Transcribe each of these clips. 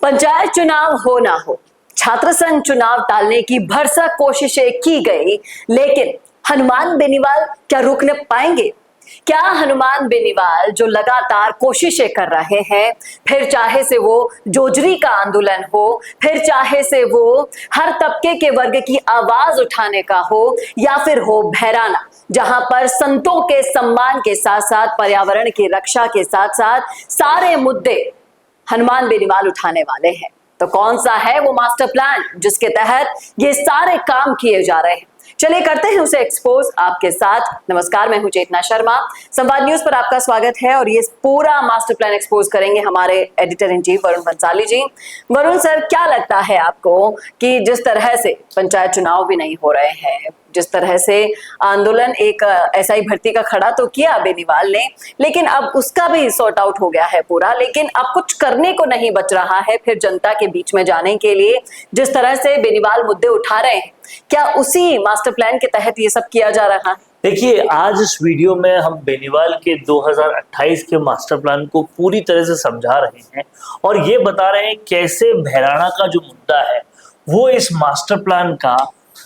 पंचायत चुनाव हो ना हो, छात्र संघ चुनाव टालने की भरसक कोशिशें की गई, लेकिन हनुमान बेनीवाल क्या रुकने पाएंगे? क्या हनुमान बेनीवाल जो लगातार कोशिशें कर रहे हैं, फिर चाहे से वो जोजरी का आंदोलन हो, फिर चाहे से वो हर तबके के वर्ग की आवाज उठाने का हो, या फिर हो भैराना, जहां पर संतों के सम्मान के साथ साथ पर्यावरण की रक्षा के साथ साथ सारे मुद्दे हनुमान बेनीवाल उठाने वाले हैं, तो कौन सा है वो मास्टर प्लान जिसके तहत ये सारे काम किए जा रहे हैं? चलिए करते हैं उसे एक्सपोज आपके साथ। नमस्कार, मैं हूं चेतना शर्मा, संवाद न्यूज पर आपका स्वागत है और ये पूरा मास्टर प्लान एक्सपोज करेंगे हमारे editor in chief Varun Bansali ji. Varun sir, क्या लगता है आपको कि जिस तरह से पंचायत चुनाव भी नहीं हो रहे हैं, जिस तरह से आंदोलन एक एसआई भर्ती का खड़ा तो किया बेनीवाल ने, लेकिन अब उसका भी सॉर्ट आउट हो गया है पूरा, लेकिन अब कुछ करने को नहीं बच रहा है फिर जनता के बीच में जाने के लिए, जिस तरह से बेनीवाल मुद्दे उठा रहे हैं, क्या उसी मास्टर प्लान के तहत ये सब किया जा रहा है? देखिए, आज इस वीडियो में हम बेनीवाल के 2028 के मास्टर प्लान को पूरी तरह से समझा रहे हैं और ये बता रहे हैं कैसे भैराना का जो मुद्दा है वो इस मास्टर प्लान का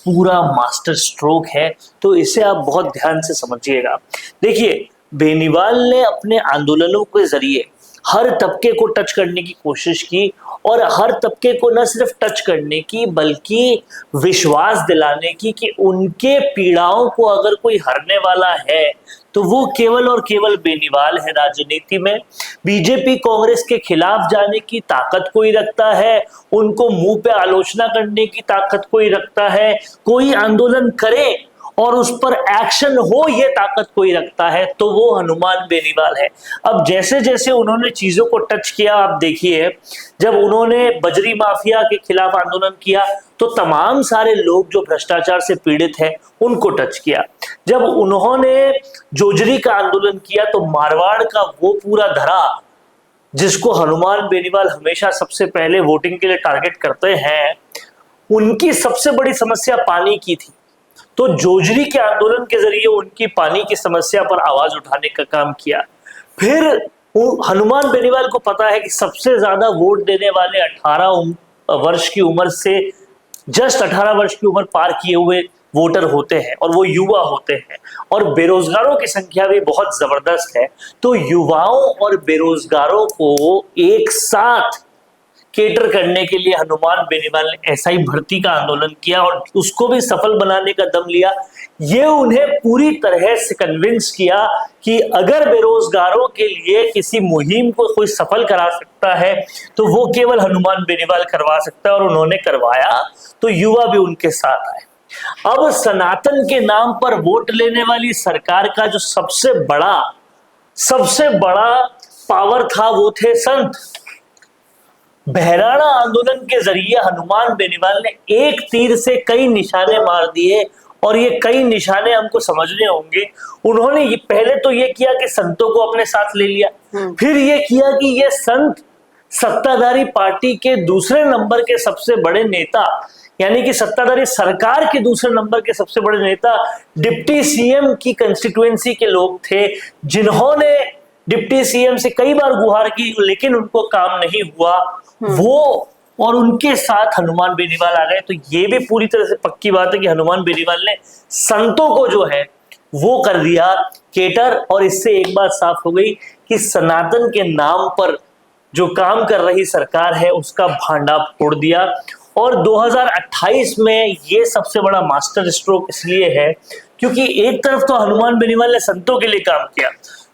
पूरा मास्टर स्ट्रोक है। तो इसे आप बहुत ध्यान से समझिएगा। देखिए, बेनीवाल ने अपने आंदोलनों के जरिए हर तबके को टच करने की कोशिश की और हर तबके को न सिर्फ टच करने की बल्कि विश्वास दिलाने की कि उनके पीड़ाओं को अगर कोई हरने वाला है तो वो केवल और केवल बेनीवाल है। राजनीति में बीजेपी कांग्रेस के खिलाफ जाने की ताकत कोई रखता है, उनको मुंह पे आलोचना करने की ताकत कोई रखता है, कोई आंदोलन करे और उस पर एक्शन हो ये ताकत कोई रखता है, तो वो हनुमान बेनीवाल है। अब जैसे जैसे उन्होंने चीजों को टच किया, आप देखिए, जब उन्होंने बजरी माफिया के खिलाफ आंदोलन किया तो तमाम सारे लोग जो भ्रष्टाचार से पीड़ित हैं उनको टच किया। जब उन्होंने जोजरी का आंदोलन किया तो मारवाड़ का वो पूरा धरा जिसको हनुमान बेनीवाल हमेशा सबसे पहले वोटिंग के लिए टारगेट करते हैं, उनकी सबसे बड़ी समस्या पानी की थी। तो जोजरी के आंदोलन के जरिए उनकी पानी की समस्या पर आवाज उठाने का काम किया। फिर हनुमान बेनीवाल को पता है कि सबसे ज्यादा वोट देने वाले 18 वर्ष की उम्र से जस्ट 18 वर्ष की उम्र पार किए हुए वोटर होते हैं और वो युवा होते हैं और बेरोजगारों की संख्या भी बहुत जबरदस्त है। तो युवाओं और बेरोजगारों को एक साथ केटर करने के लिए हनुमान बेनीवाल ने एसआई भर्ती का आंदोलन किया और उसको भी सफल बनाने का दम लिया। ये उन्हें पूरी तरह से कन्विंस किया कि अगर बेरोजगारों के लिए किसी मुहिम को कोई सफल करा सकता है तो वो केवल हनुमान बेनीवाल करवा सकता है और उन्होंने करवाया, तो युवा भी उनके साथ आए। अब सनातन के नाम पर वोट लेने वाली सरकार का जो सबसे बड़ा पावर था वो थे संत। भैराना आंदोलन के जरिए हनुमान बेनीवाल ने एक तीर से कई निशाने मार दिए और ये कई निशाने हमको समझने होंगे। उन्होंने ये पहले तो ये किया कि संतों को अपने साथ ले लिया, फिर ये किया कि ये संत सत्ताधारी पार्टी के दूसरे नंबर के सबसे बड़े नेता, यानी कि सत्ताधारी सरकार के दूसरे नंबर के सबसे बड़े नेता डिप्टी सीएम की कंस्टिट्यूएंसी के लोग थे, जिन्होंने डिप्टी सीएम से कई बार गुहार की लेकिन उनको काम नहीं हुआ, वो और उनके साथ हनुमान बेनीवाल आ गए। तो ये भी पूरी तरह से पक्की बात है कि हनुमान बेनीवाल ने संतों को जो है वो कर दिया केटर। और इससे एक बात साफ हो गई कि सनातन के नाम पर जो काम कर रही सरकार है उसका भांडा फोड़ दिया। और 2028 में ये सबसे बड़ा मास्टर स्ट्रोक इसलिए है क्योंकि एक तरफ तो हनुमान बेनीवाल ने संतों के लिए काम किया,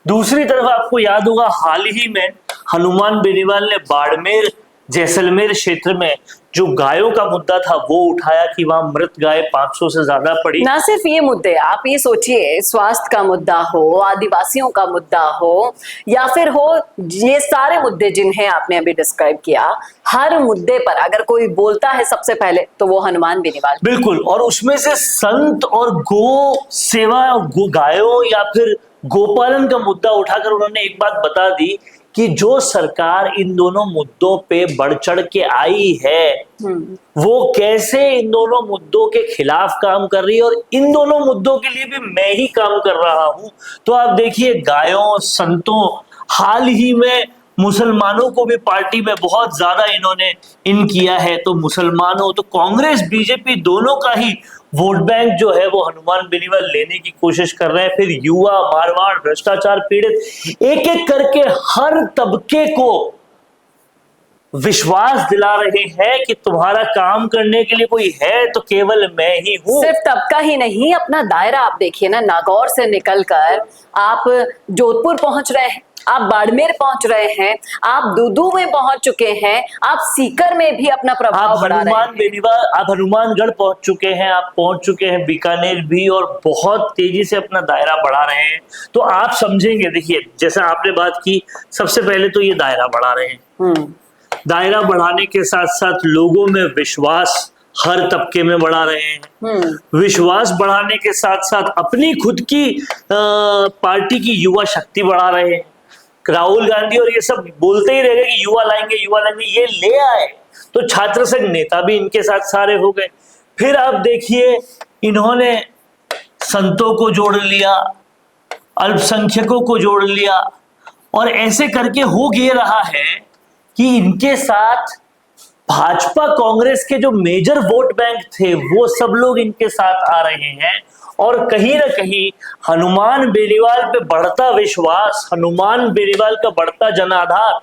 दूसरी तरफ आपको याद होगा हाल ही में हनुमान बेनीवाल ने बाड़मेर जैसलमेर क्षेत्र में जो गायों का मुद्दा था वो उठाया कि वहां मृत गाय 500 से ज्यादा पड़ी। ना सिर्फ ये मुद्दे, आप ये सोचिए, स्वास्थ्य का मुद्दा हो, आदिवासियों का मुद्दा हो, या फिर हो ये सारे मुद्दे जिन्हें आपने अभी डिस्क्राइब किया, हर मुद्दे पर अगर कोई बोलता है सबसे पहले तो वो हनुमान बेनीवाल। बिल्कुल। और उसमें से संत और गो सेवा, गो गायों या फिर गोपालन का मुद्दा उठाकर उन्होंने एक बात बता दी कि जो सरकार इन दोनों मुद्दों पे बढ़ चढ़ के आई है वो कैसे इन दोनों मुद्दों के खिलाफ काम कर रही है और इन दोनों मुद्दों के लिए भी मैं ही काम कर रहा हूं। तो आप देखिए, गायों, संतों, हाल ही में मुसलमानों को भी पार्टी में बहुत ज्यादा इन्होंने इन किया है। तो मुसलमानों, तो कांग्रेस बीजेपी दोनों का ही वोट बैंक जो है वो हनुमान बेनीवाल लेने की कोशिश कर रहे हैं। फिर युवा, मारवाड़, भ्रष्टाचार पीड़ित, एक एक करके हर तबके को विश्वास दिला रहे हैं कि तुम्हारा काम करने के लिए कोई है तो केवल मैं ही हूं। सिर्फ तबका ही नहीं, अपना दायरा आप देखिए ना, नागौर से निकलकर आप जोधपुर पहुंच रहे हैं, आप बाड़मेर पहुंच रहे हैं, आप दूदू में पहुंच चुके हैं, आप सीकर में भी अपना प्रभाव बढ़ा रहे हैं। बेनीवाल, आप हनुमानगढ़ पहुंच चुके हैं, आप पहुंच चुके हैं बीकानेर भी, और बहुत तेजी से अपना दायरा बढ़ा रहे हैं। तो आप समझेंगे, देखिए जैसा आपने बात की, सबसे पहले तो ये दायरा बढ़ा रहे हैं। दायरा बढ़ाने के साथ साथ लोगों में विश्वास हर तबके में बढ़ा रहे हैं। विश्वास बढ़ाने के साथ साथ अपनी खुद की पार्टी की युवा शक्ति बढ़ा रहे हैं। राहुल गांधी और ये सब बोलते ही रहेगा कि युवा लाएंगे, युवा लाएंगे, ये ले आए तो छात्र संघ नेता भी इनके साथ सारे हो गए। फिर आप देखिए, इन्होंने संतों को जोड़ लिया, अल्पसंख्यकों को जोड़ लिया, और ऐसे करके हो ये रहा है कि इनके साथ भाजपा कांग्रेस के जो मेजर वोट बैंक थे वो सब लोग इनके साथ आ रहे हैं। और कहीं ना कहीं हनुमान बेनीवाल पे बढ़ता विश्वास, हनुमान बेनीवाल का बढ़ता जनाधार,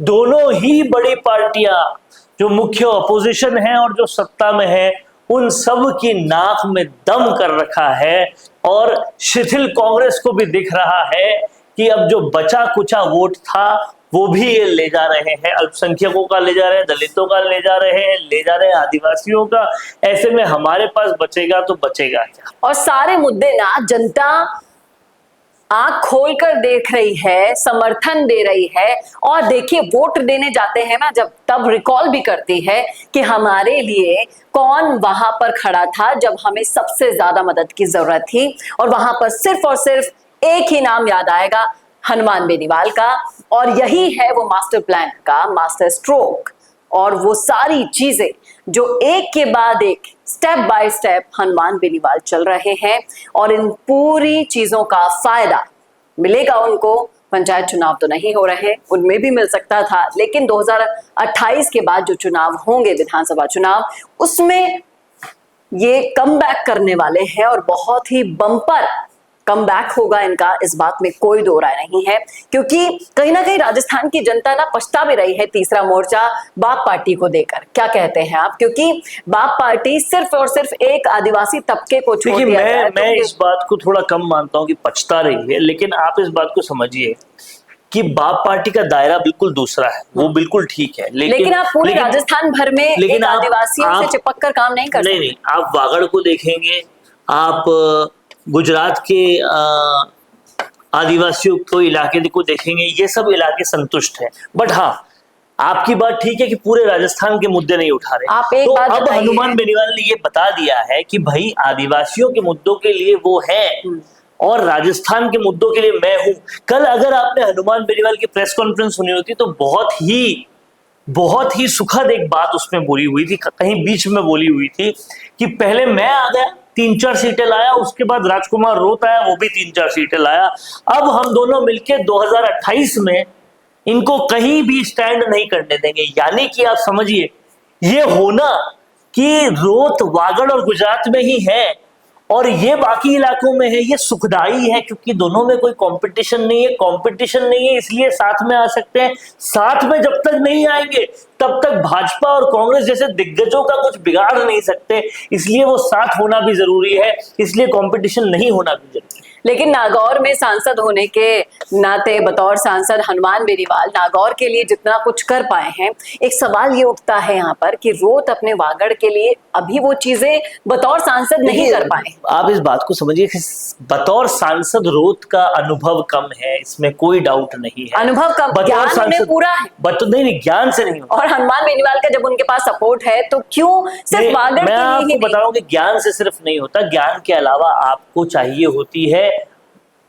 दोनों ही बड़ी पार्टियां जो मुख्य अपोजिशन है और जो सत्ता में है, उन सब की नाक में दम कर रखा है। और शिथिल कांग्रेस को भी दिख रहा है कि अब जो बचा कुचा वोट था वो भी ये ले जा रहे हैं, अल्पसंख्यकों का ले जा रहे हैं, दलितों का ले जा रहे हैं, ले जा रहे हैं आदिवासियों का। ऐसे में हमारे पास बचेगा तो बचेगा क्या? और सारे मुद्दे ना जनता आंख खोलकर देख रही है, समर्थन दे रही है। और देखिए, वोट देने जाते हैं ना जब, तब रिकॉल भी करती है कि हमारे लिए कौन वहां पर खड़ा था जब हमें सबसे ज्यादा मदद की जरूरत थी। और वहां पर सिर्फ और सिर्फ एक ही नाम याद आएगा, हनुमान बेनीवाल का। और यही है वो मास्टर प्लान का मास्टर स्ट्रोक, और वो सारी चीजें जो एक के बाद एक step by step Hanuman Beniwal चल रहे हैं। और इन पूरी चीजों का फायदा मिलेगा उनको। पंचायत चुनाव तो नहीं हो रहे, उनमें भी मिल सकता था, लेकिन 2028 के बाद जो चुनाव होंगे, विधानसभा चुनाव, उसमें ये कमबैक करने वाले हैं और बहुत ही बम्पर कमबैक होगा इनका, इस बात में कोई दो राय नहीं है। क्योंकि कहीं ना कहीं राजस्थान की जनता ना पछता भी रही है तीसरा मोर्चा बाप पार्टी को देकर। क्या कहते हैं आप? क्योंकि बाप पार्टी सिर्फ और सिर्फ एक आदिवासी तबके को छोड़ दिया जाए। मैं इस बात को थोड़ा कम मानता हूं कि पछता रही है, लेकिन आप इस बात को समझिए कि बाप पार्टी का दायरा बिल्कुल दूसरा है, वो बिल्कुल ठीक है। लेकिन आप पूरे राजस्थान भर में एक आदिवासियों से चिपक कर काम नहीं कर सकते। नहीं, आप वागड़ को देखेंगे, आप गुजरात के आदिवासियों को इलाके को देखेंगे, ये सब इलाके संतुष्ट हैं। बट हाँ, आपकी बात ठीक है कि पूरे राजस्थान के मुद्दे नहीं उठा रहे। आप एक तो बात अब हनुमान बेनीवाल ने ये बता दिया है कि भाई आदिवासियों के मुद्दों के लिए वो है और राजस्थान के मुद्दों के लिए मैं हूं। कल अगर आपने हनुमान बेनीवाल की प्रेस कॉन्फ्रेंस सुनी होती तो बहुत ही सुखद एक बात उसमें बोली हुई थी, कहीं बीच में बोली हुई थी कि पहले मैं आ गया, 3-4 सीटें लाया, उसके बाद राजकुमार रोत आया, वो भी 3-4 सीटें लाया। अब हम दोनों मिलकर 2028 में इनको कहीं भी स्टैंड नहीं करने देंगे। यानी कि आप समझिए, ये होना कि रोत, वागड़ और गुजरात में ही है और ये बाकी इलाकों में है, ये सुखदाई है, क्योंकि दोनों में कोई कंपटीशन नहीं है। कंपटीशन नहीं है इसलिए साथ में आ सकते हैं। साथ में जब तक नहीं आएंगे तब तक भाजपा और कांग्रेस जैसे दिग्गजों का कुछ बिगाड़ नहीं सकते, इसलिए वो साथ होना भी जरूरी है, इसलिए कंपटीशन नहीं होना भी जरूरी है। लेकिन नागौर में सांसद होने के नाते, बतौर सांसद हनुमान बेनीवाल नागौर के लिए जितना कुछ कर पाए हैं, एक सवाल ये उठता है यहाँ पर कि रोत अपने वागड़ के लिए अभी वो चीजें बतौर सांसद नहीं कर पाए। आप इस बात को समझिए कि बतौर सांसद रोत का अनुभव कम है, इसमें कोई डाउट नहीं है। अनुभव कम, ज्ञान में पूरा है। नहीं, ज्ञान से नहीं। और हनुमान बेनीवाल का जब उनके पास सपोर्ट है तो क्यों सिर्फ वागड़ के लिए? मैं आपको बता रहा हूं कि ज्ञान से सिर्फ नहीं होता, ज्ञान के अलावा आपको चाहिए होती है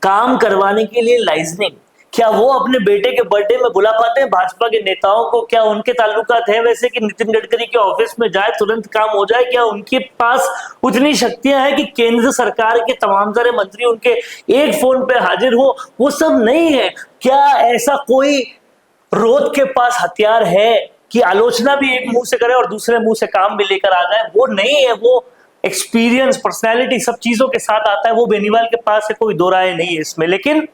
काम करवाने के लिए लाइजनिंग। क्या वो अपने बेटे के बर्थडे में बुला पाते हैं भाजपा के नेताओं को? क्या उनके ताल्लुकात है वैसे कि नितिन गडकरी के ऑफिस में जाए तुरंत काम हो जाए? क्या उनके पास उतनी शक्तियां हैं कि केंद्र सरकार के तमाम सारे मंत्री उनके एक फोन पे हाजिर हो? वो सब नहीं है। क्या ऐसा कोई रोहित के पास हथियार है कि आलोचना भी एक मुंह से करे और दूसरे मुंह से काम भी लेकर आ जाए, वो नहीं है। वो एक्सपीरियंस, पर्सनैलिटी सब चीजों के साथ आता है, वो बेनीवाल के पास है, कोई दो राय नहीं है इसमें। लेकिन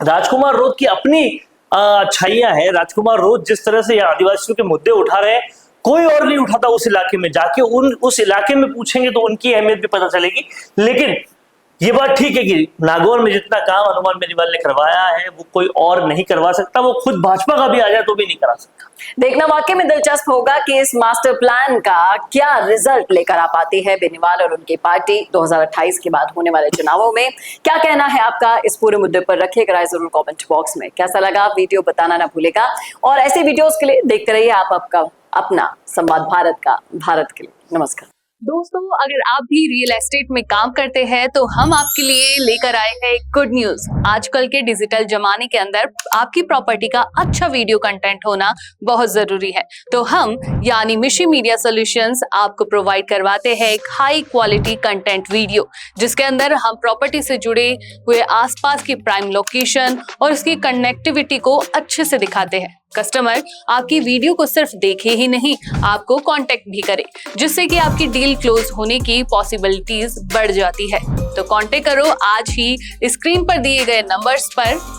राजकुमार रोहित की अपनी अच्छाइयां हैं। राजकुमार रोहित जिस तरह से आदिवासियों के मुद्दे उठा रहे हैं, कोई और नहीं उठाता उस इलाके में। जाके उस इलाके में पूछेंगे तो उनकी अहमियत भी पता चलेगी। लेकिन ये बात ठीक है कि नागौर में जितना काम हनुमान बेनीवाल ने करवाया है वो कोई और नहीं करवा सकता। वो खुद भाजपा का भी आ जाए तो भी नहीं करा सकता। देखना वाकई में दिलचस्प होगा कि इस मास्टर प्लान का क्या रिजल्ट लेकर आ पाती है बेनीवाल और उनकी पार्टी 2028 के बाद होने वाले चुनावों में। क्या कहना है आपका इस पूरे मुद्दे पर, रखिएगा राय जरूर कमेंट बॉक्स में। कैसा लगा वीडियो बताना ना भूलेगा, और ऐसे वीडियोस के लिए देखते रहिए आप आपका अपना संवाद भारत के लिए। नमस्कार दोस्तों, अगर आप भी रियल एस्टेट में काम करते हैं तो हम आपके लिए लेकर आए हैं एक गुड न्यूज। आजकल के डिजिटल जमाने के अंदर आपकी प्रॉपर्टी का अच्छा वीडियो कंटेंट होना बहुत जरूरी है। तो हम यानी मिशी मीडिया सॉल्यूशंस आपको प्रोवाइड करवाते हैं एक हाई क्वालिटी कंटेंट वीडियो, जिसके अंदर हम प्रॉपर्टी से जुड़े हुए आसपास की प्राइम लोकेशन और उसकी कनेक्टिविटी को अच्छे से दिखाते हैं। कस्टमर आपकी वीडियो को सिर्फ देखे ही नहीं, आपको कांटेक्ट भी करे, जिससे कि आपकी डील क्लोज होने की पॉसिबिलिटीज बढ़ जाती है। तो कांटेक्ट करो आज ही स्क्रीन पर दिए गए नंबर्स पर।